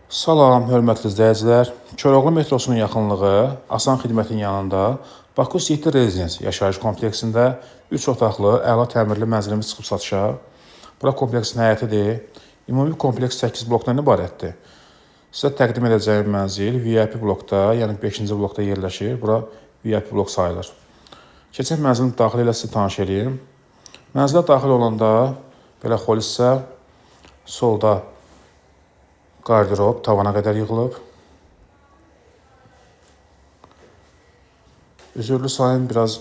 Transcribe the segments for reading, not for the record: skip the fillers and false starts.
Salam, hörmətli izləyicilər. Koroğlu metrosunun yaxınlığı, Asan xidmətin yanında Baku City Residence yaşayış kompleksində 3 otaqlı, əla təmirli mənzilimiz çıxıb satışa. Bura kompleksin həyətidir. Ümumi kompleks 8 blokdan ibarətdir. Sizə təqdim edəcəyim mənzil VIP blokda, yəni 5-ci blokda yerləşir. Bura VIP blok sayılır. Keçək mənzilin daxili ilə sizi tanış edeyim. Mənzilə daxil olanda belə xol hissə, solda qardirob tavana qədər yığılıb. Üzürlü sayın biraz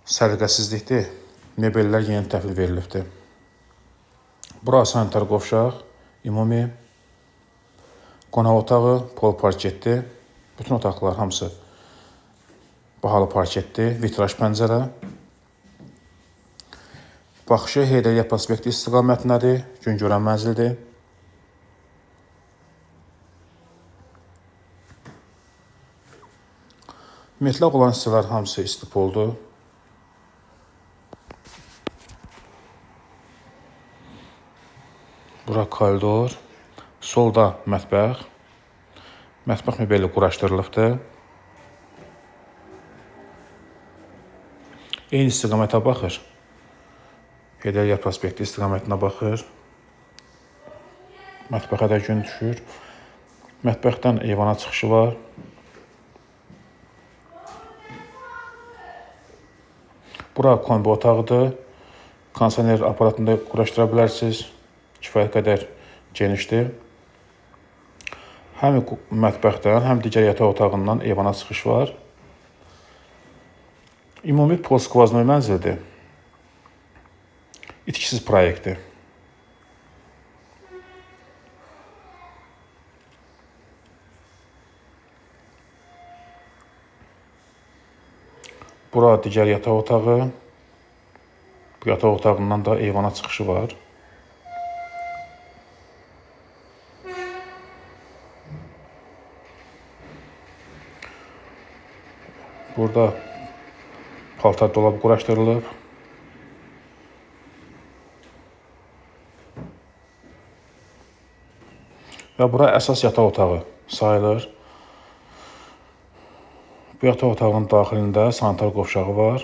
səliqəsizlikdir. Mebellər yeni təhvil verilibdir. Bura sanitar qovşaq, ümumi qonaq otağı, pol parketdir. Bütün otaqlar hamısı bahalı parketdir, vitraj pəncərə. Baxışı Heydərliyə prospekti istiqamətindədir, gün görən mənzildir. Metlaq olan hissələr hamısı istipoldur. Bura koridor, solda mətbəx. Mətbəx mebeli quraşdırılıbdır. Eyni istiqamətə baxır. Heydərliyə prospekti istiqamətinə baxır. Mətbəxə də gün düşür. Mətbəxdən eyvana çıxışı var. Bura kombi otağıdır. Kondisioner aparatında quraşdıra bilərsiniz. Kifayət qədər genişdir. Həm mətbəxdən, həm digər yataq otağından eyvana çıxış var. Ümumi polskvaznoy mənzildir. İtkisiz proyektdir. Bura digər yataq otağı. Bu yataq otağından da eyvana çıxışı var. Burada paltar dolabı quraşdırılıb. Və bura əsas yataq otağı sayılır. Bu yataq otağının daxilində sanitar qovşağı var.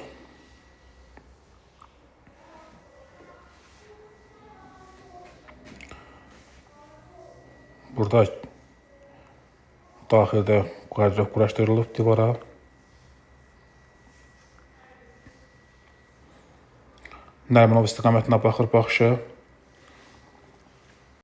Burada daxildə qardirob quraşdırılıb divara. Nərmanov istiqamətinə baxır baxışı.